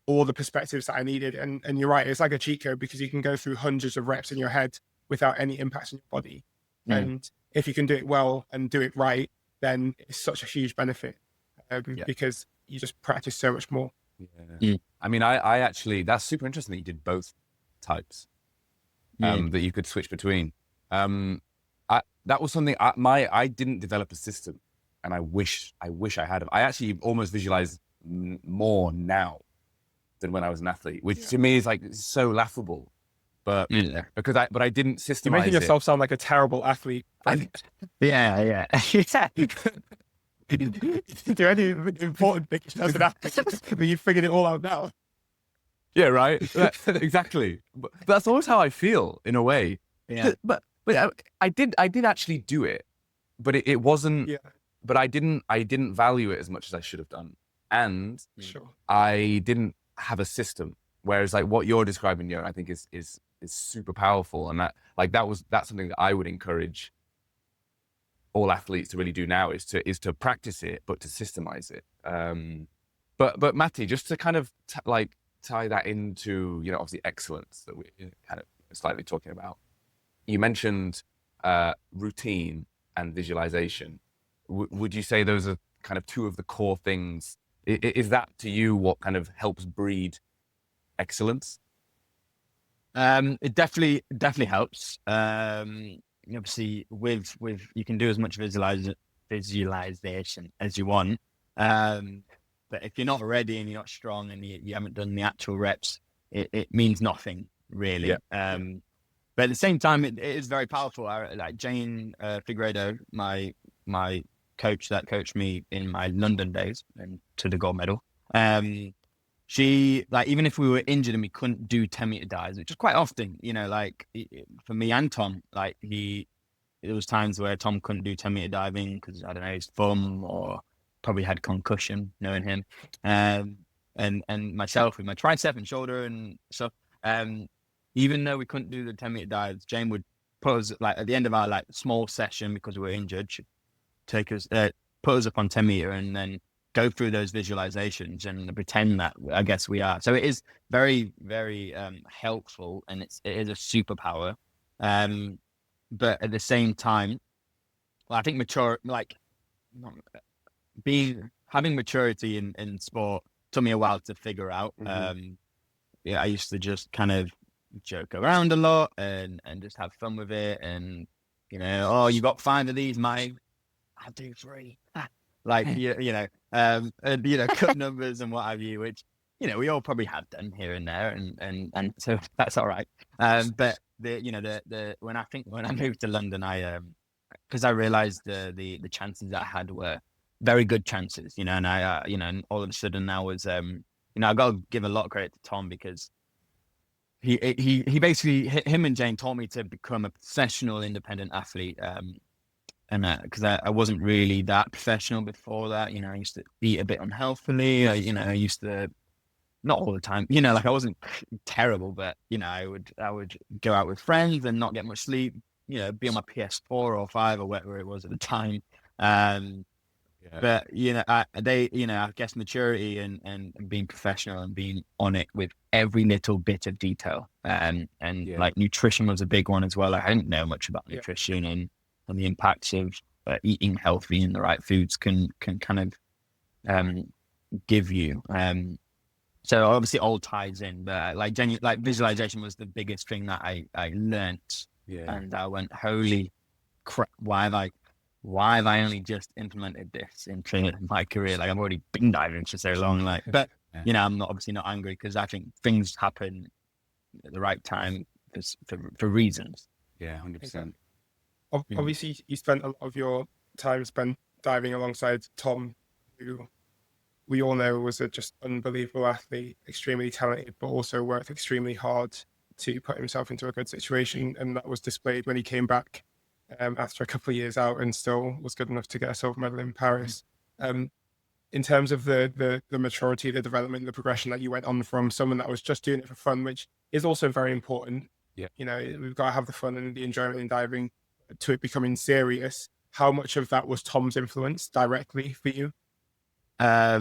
all the perspectives that I needed. And you're right, it's like a cheat code because you can go through hundreds of reps in your head without any impact on your body. And if you can do it well and do it right, then it's such a huge benefit because you just practice so much more. I mean, I actually, that's super interesting that you did both types, that you could switch between. That was something I didn't develop a system, and I wish I had. I actually almost visualize more now than when I was an athlete, which to me is like so laughable. But because I didn't systemize. You're making yourself sound like a terrible athlete. Yeah. Do any important things as an athlete, but you figured it all out now. Yeah, right. Exactly. But that's always how I feel in a way. Yeah. But I did actually do it, but it wasn't. Yeah. But I didn't value it as much as I should have done, and I didn't have a system. Whereas like what you're describing, I think is super powerful, and that's something that I would encourage all athletes to really do now is to practice it, but to systemize it. But Matty, just to kind of tie that into obviously excellence that we're kind of slightly talking about. You mentioned routine and visualization. Would you say those are kind of two of the core things? Is that to you what kind of helps breed excellence? It definitely helps. Obviously with you can do as much visualization as you want. But if you're not ready and you're not strong and you haven't done the actual reps, it means nothing really. Yeah. But at the same time, it is very powerful. Like Jane Figueiredo, my coach that coached me in my London days and to the gold medal. She, like, even if we were injured and we couldn't do 10-meter dives, which is quite often, like for me and Tom, like there was times where Tom couldn't do 10-meter diving because, I don't know, his thumb or probably had concussion, knowing him. And myself with my tricep and shoulder and stuff. Even though we couldn't do the 10-meter dives, Jane would put us, like, at the end of our small session because we were injured, she'd take us, put us up on 10-meter and then go through those visualizations and pretend that I guess we are. So it is very, very helpful, and it is a superpower. But at the same time, I think having maturity in sport took me a while to figure out. I used to just kind of joke around a lot and just have fun with it, and you got 5 of these, mate. I'll do 3. Cut numbers and what have you, which we all probably have done here and there, and so that's all right. But when I moved to London, because I realized the chances that I had were very good chances, and I and all of a sudden I was I got to give a lot of credit to Tom because he basically, him and Jane taught me to become a professional independent athlete. And because I wasn't really that professional before that, I used to eat a bit unhealthily. I used to, not all the time, I wasn't terrible, but I would go out with friends and not get much sleep, be on my PS4 or 5 or whatever it was at the time. But I guess maturity and being professional and being on it with every little bit of detail, like nutrition was a big one as well. I didn't know much about nutrition and the impacts of eating healthy and the right foods can kind of give you. So obviously all ties in, but like visualization was the biggest thing that I learnt. And I went, holy crap, why have I only just implemented this into my career? Like, I've already been diving for so long, but I'm obviously not angry because I think things happen at the right time for reasons. 100%. Obviously, you spent a lot of your time spent diving alongside Tom, who we all know was a just unbelievable athlete, extremely talented, but also worked extremely hard to put himself into a good situation. And that was displayed when he came back after a couple of years out and still was good enough to get a silver medal in Paris. in terms of the maturity, the development, the progression that you went on from someone that was just doing it for fun, which is also very important. Yeah. You know, we've got to have the fun and the enjoyment in diving, to it becoming serious. How much of that was Tom's influence directly for you? I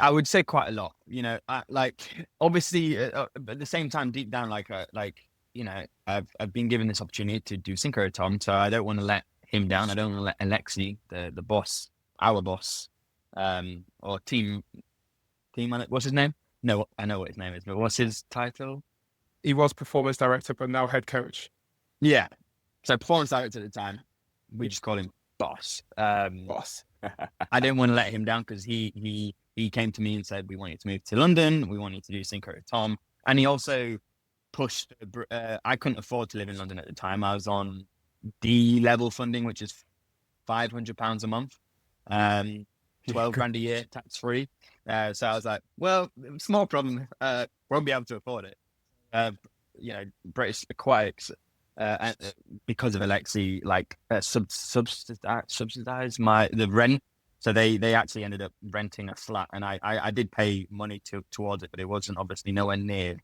would say quite a lot, you know, like obviously, but at the same time, deep down, you know, I've been given this opportunity to do synchro with Tom, so I don't want to let him down. I don't want to let Alexi, the boss, our boss, or team, what's his name? No, I know what his name is, but what's his title? He was performance director, but now head coach. Yeah. So performance director at the time, we just call him boss. Boss. I didn't want to let him down because he came to me and said, we want you to move to London. We want you to do synchro with Tom. And he also pushed, I couldn't afford to live in London at the time. I was on D level funding, which is £500 a month, 12 grand a year, tax free. So I was like, well, small problem. Won't be able to afford it. You know, British aquatics, because of Alexi, like subsidized the rent. So they actually ended up renting a flat, and I did pay money towards it, but it wasn't obviously nowhere near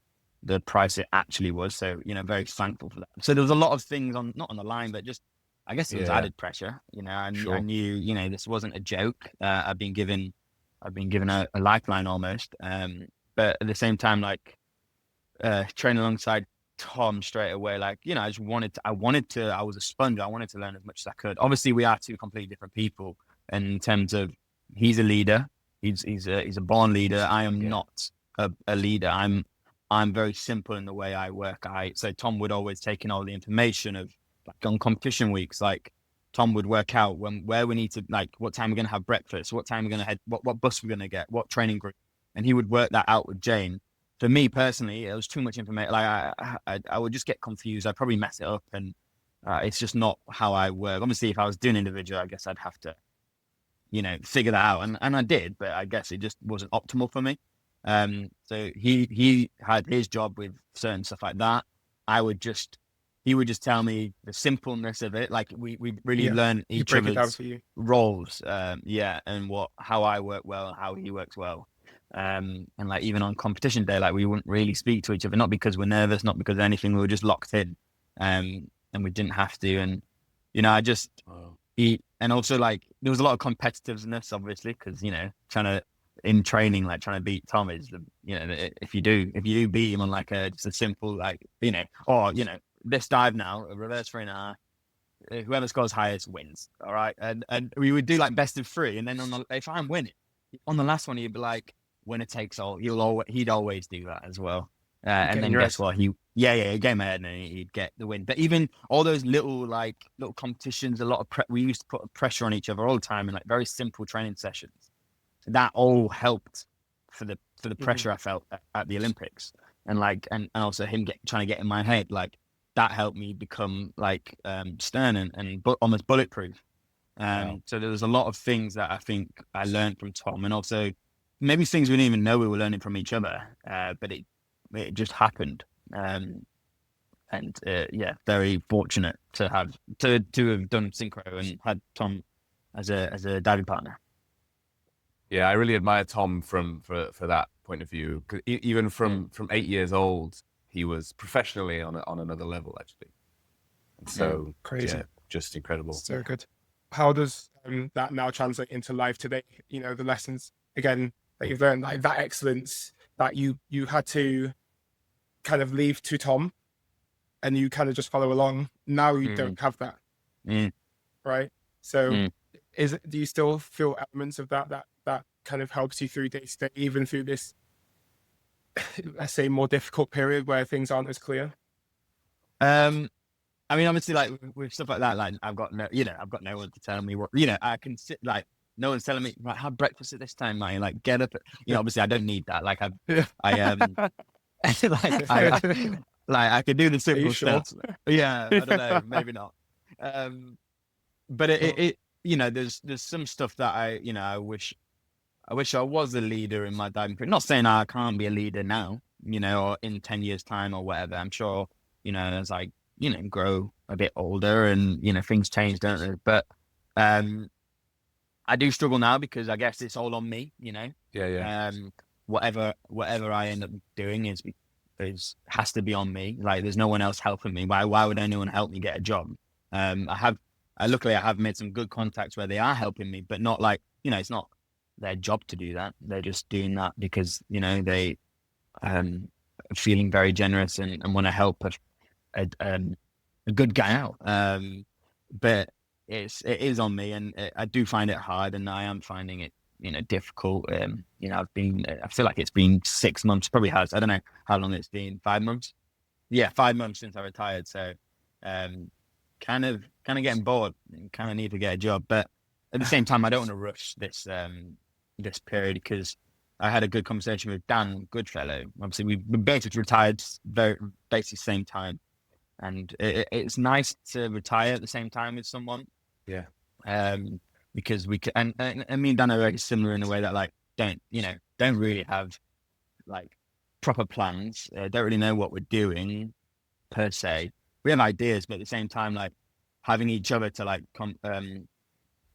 the price it actually was. So, you know, very thankful for that. So there was a lot of things not on the line, but just, I guess it was added pressure. You know, I knew, you know, this wasn't a joke. I've been given a lifeline almost. But at the same time, like, training alongside Tom straight away, like, you know, I was a sponge. I wanted to learn as much as I could. Obviously, we are two completely different people in terms of, he's a leader. He's a born leader. I am not a leader. I'm very simple in the way I work. So Tom would always take in all the information of, like, on competition weeks, like Tom would work out where we need to, like, what time we're going to have breakfast, what time we're going to head, what bus we're going to get, what training group. And he would work that out with Jane. For me personally, it was too much information. Like I would just get confused. I'd probably mess it up, and it's just not how I work. Obviously, if I was doing individual, I guess I'd have to, you know, figure that out, and I did, but I guess it just wasn't optimal for me. So he had his job with certain stuff like that. He would just tell me the simpleness of it. Like we really learn each other's roles. And how I work well and how he works well. And like even on competition day, like we wouldn't really speak to each other, not because we're nervous, not because of anything. We were just locked in, and we didn't have to. And you know, and also like there was a lot of competitiveness, obviously, because, you know, in training, like trying to beat Tom is you know, if you do beat him on like just a simple, like, you know, or, you know, this dive now, a reverse 3.5, whoever scores highest wins. All right, and we would do like best of 3, and then if I'm winning on the last one, he'd be like, winner takes all. He'd always do that as well. And then guess what? He game ahead, and he'd get the win. But even all those little competitions, a lot of we used to put pressure on each other all the time in like very simple training sessions. That all helped for the pressure I felt at the Olympics, and also him trying to get in my head, like that helped me become like stern and almost bulletproof. So there was a lot of things that I think I learned from Tom, and also maybe things we didn't even know we were learning from each other, but it just happened. Very fortunate to have done synchro and had Tom as a diving partner. Yeah, I really admire Tom for that point of view, because even from 8 years old, he was professionally on another level, actually. And so crazy, just incredible. So good. How does that now translate into life today? You know, the lessons again that you've learned, like that excellence that you had to kind of leave to Tom, and you kind of just follow along. Now you don't have that, right? So do you still feel elements of that kind of helps you through day to day, even through this, let's say, more difficult period where things aren't as clear? I mean, obviously, like with stuff like that, like I've got no one to tell me what, you know, I can sit, like, no one's telling me, right, have breakfast at this time, man. Like, get up. You know, obviously, I don't need that. Like, I could do the simple stuff. Yeah, I don't know, maybe not. But it you know, there's some stuff that I wish I was a leader in my diving career. Not saying I can't be a leader now, you know, or in 10 years time or whatever. I'm sure, you know, as I, you know, grow a bit older and, you know, things change, don't they? But I I do struggle now because I guess it's all on me, Yeah. Whatever I end up doing has to be on me. Like there's no one else helping me. Why would anyone help me get a job? Luckily I have made some good contacts where they are helping me, but not like, it's not their job to do that. They're just doing that because, they are feeling very generous and want to help a good guy out. But it is on me, and I do find it hard, and I am finding it, difficult. I feel like it's been 6 months, probably has. I don't know how long it's been. 5 months. Yeah, 5 months since I retired. So, kind of getting bored and kind of need to get a job. But at the same time, I don't want to rush this period because I had a good conversation with Dan Goodfellow. Obviously, we both retired basically same time. And it's nice to retire at the same time with someone. Yeah. Because we can, and me and Dan are very similar in the way that like don't really have like proper plans. Don't really know what we're doing per se. We have ideas, but at the same time, like having each other to like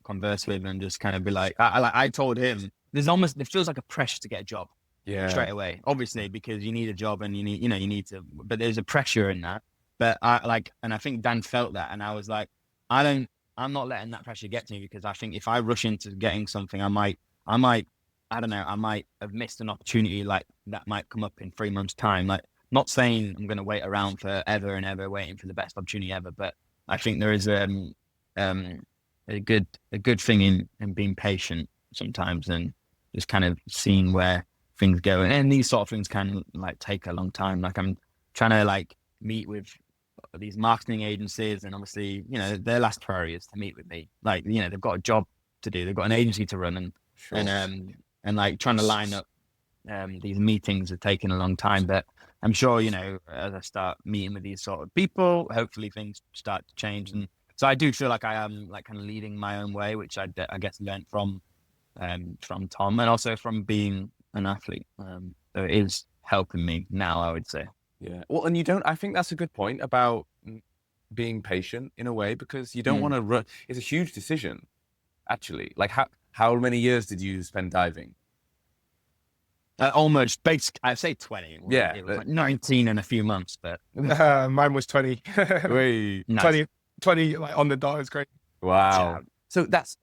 converse with and just kind of be like, I told him it feels like a pressure to get a job. Yeah. Straight away, obviously, because you need a job and you need to, but there's a pressure in that. But and I think Dan felt that, and I was like, I'm not letting that pressure get to me, because I think if I rush into getting something, I might have missed an opportunity like that might come up in 3 months' time. Like, not saying I'm going to wait around forever and ever waiting for the best opportunity ever, but I think there is a good thing in being patient sometimes and just kind of seeing where things go. And these sort of things can like take a long time. Like I'm trying to like meet with these marketing agencies, and obviously, their last priority is to meet with me. Like, they've got a job to do, they've got an agency to run, and Sure. and like trying to line up these meetings are taking a long time. But I'm sure, as I start meeting with these sort of people, hopefully things start to change. And so I do feel like I am like kind of leading my own way, which I guess learned from Tom, and also from being an athlete. So it is helping me now, I would say. Yeah. Well, and I think that's a good point about being patient in a way, because you don't want to run. It's a huge decision, actually. Like how many years did you spend diving? Almost, I'd say 20. Yeah. It was like 19 in a few months, but mine was 20. Wait. 20 like on the dot is great. Wow. So that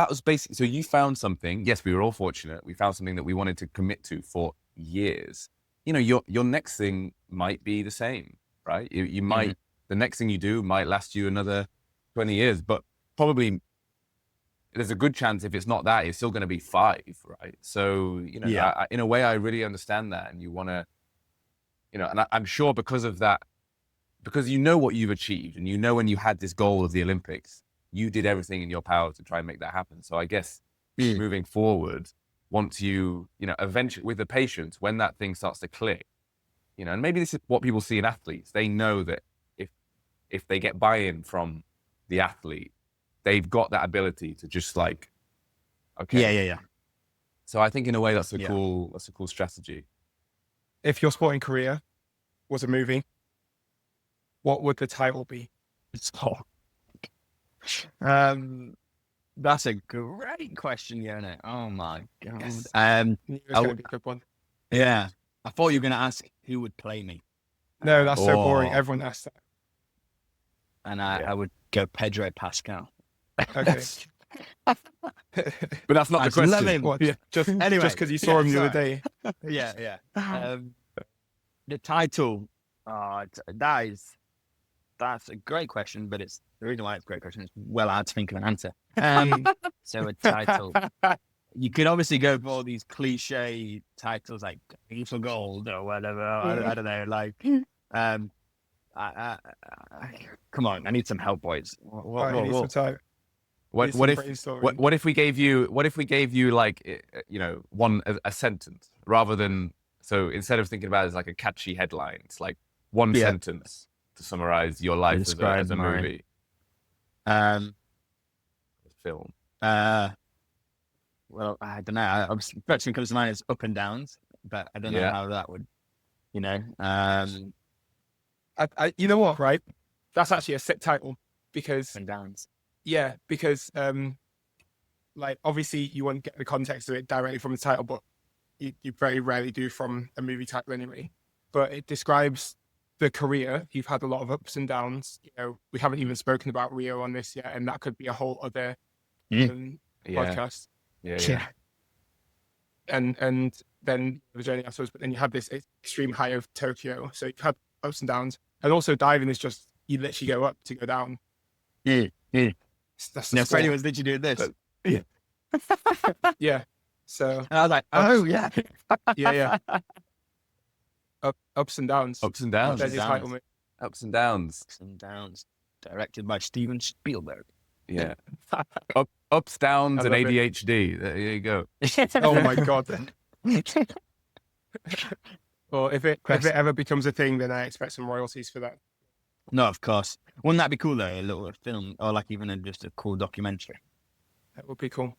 was basically, so you found something. Yes, we were all fortunate. We found something that we wanted to commit to for years. Your next thing might be the same, right? You might, the next thing you do might last you another 20 years, but probably there's a good chance if it's not that, it's still going to be 5, right? So, in a way, I really understand that. And you want to, and I'm sure because of that, because what you've achieved, and when you had this goal of the Olympics, you did everything in your power to try and make that happen. So I guess moving forward, once you, eventually with the patience, when that thing starts to click, and maybe this is what people see in athletes, they know that if they get buy-in from the athlete, they've got that ability to just like, okay. Yeah. So I think in a way that's a cool strategy. If your sporting career was a movie, what would the title be? That's a great question, Yona. Oh my god. Yes. It's gonna be a good one. Yeah. I thought you were gonna ask who would play me. No, that's so boring. Everyone asks that. And I would go Pedro Pascal. Okay. But that's not the question. Love him. What? Yeah. Just because you saw him the other day. Yeah. The title, that's a great question, but it's the reason why it's a great question. It's well hard to think of an answer. So a title, you could obviously go for all these cliche titles like "Aim for Gold" or whatever. I don't know. Like, come on, I need some help, boys. I need some time. What if we gave you like a sentence rather than, so instead of thinking about it as like a catchy headline, it's like one sentence to summarize your life as a movie. Film. Well, I don't know. First thing comes to mind is Up and Downs, but I don't know how that would, you know what, right? That's actually a sick title because Up and Downs. Yeah, because like obviously you won't get the context of it directly from the title, but you very rarely do from a movie title anyway. But it describes the career. You've had a lot of ups and downs. You know, we haven't even spoken about Rio on this yet, and that could be a whole other podcast. Yeah. And then the journey afterwards. But then you have this extreme high of Tokyo. So you've had ups and downs, and also diving is just you literally go up to go down. That's Now, Freddie was literally doing this. Yeah. So And I was like, oh, yeah. yeah. Ups and downs. Ups and downs. There's your title, mate. Ups and downs. Ups and downs. Directed by Steven Spielberg. Yeah. Ups, downs, I and love it. ADHD. There you go. Oh my god. Well, if it ever becomes a thing, then I expect some royalties for that. No, of course. Wouldn't that be cool, though? A little film, or like even just a cool documentary. That would be cool.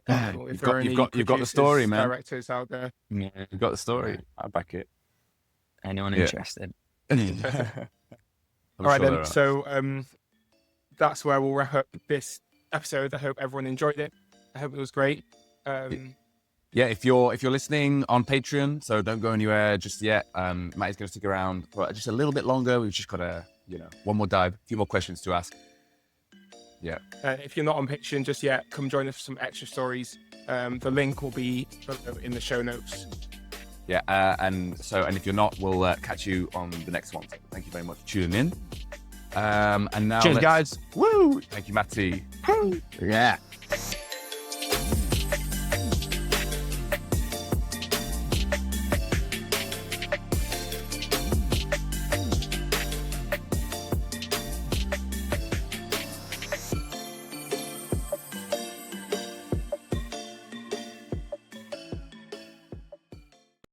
Cool. If You've there are got any the story, producers, man. Directors out there. Yeah. You've got the story. I'll back it. Anyone Yeah. interested? All right, then. So that's where we'll wrap up this episode. I hope everyone enjoyed it. I hope it was great. Yeah, if you're listening on Patreon, so don't go anywhere just yet. Matty's going to stick around for just a little bit longer. We've just got one more dive, a few more questions to ask. Yeah. If you're not on Patreon just yet, come join us for some extra stories. The link will be in the show notes. Yeah, and if you're not, we'll catch you on the next one. So thank you very much for tuning in. And now, Cheers, guys. Woo! Thank you, Matty. Yeah.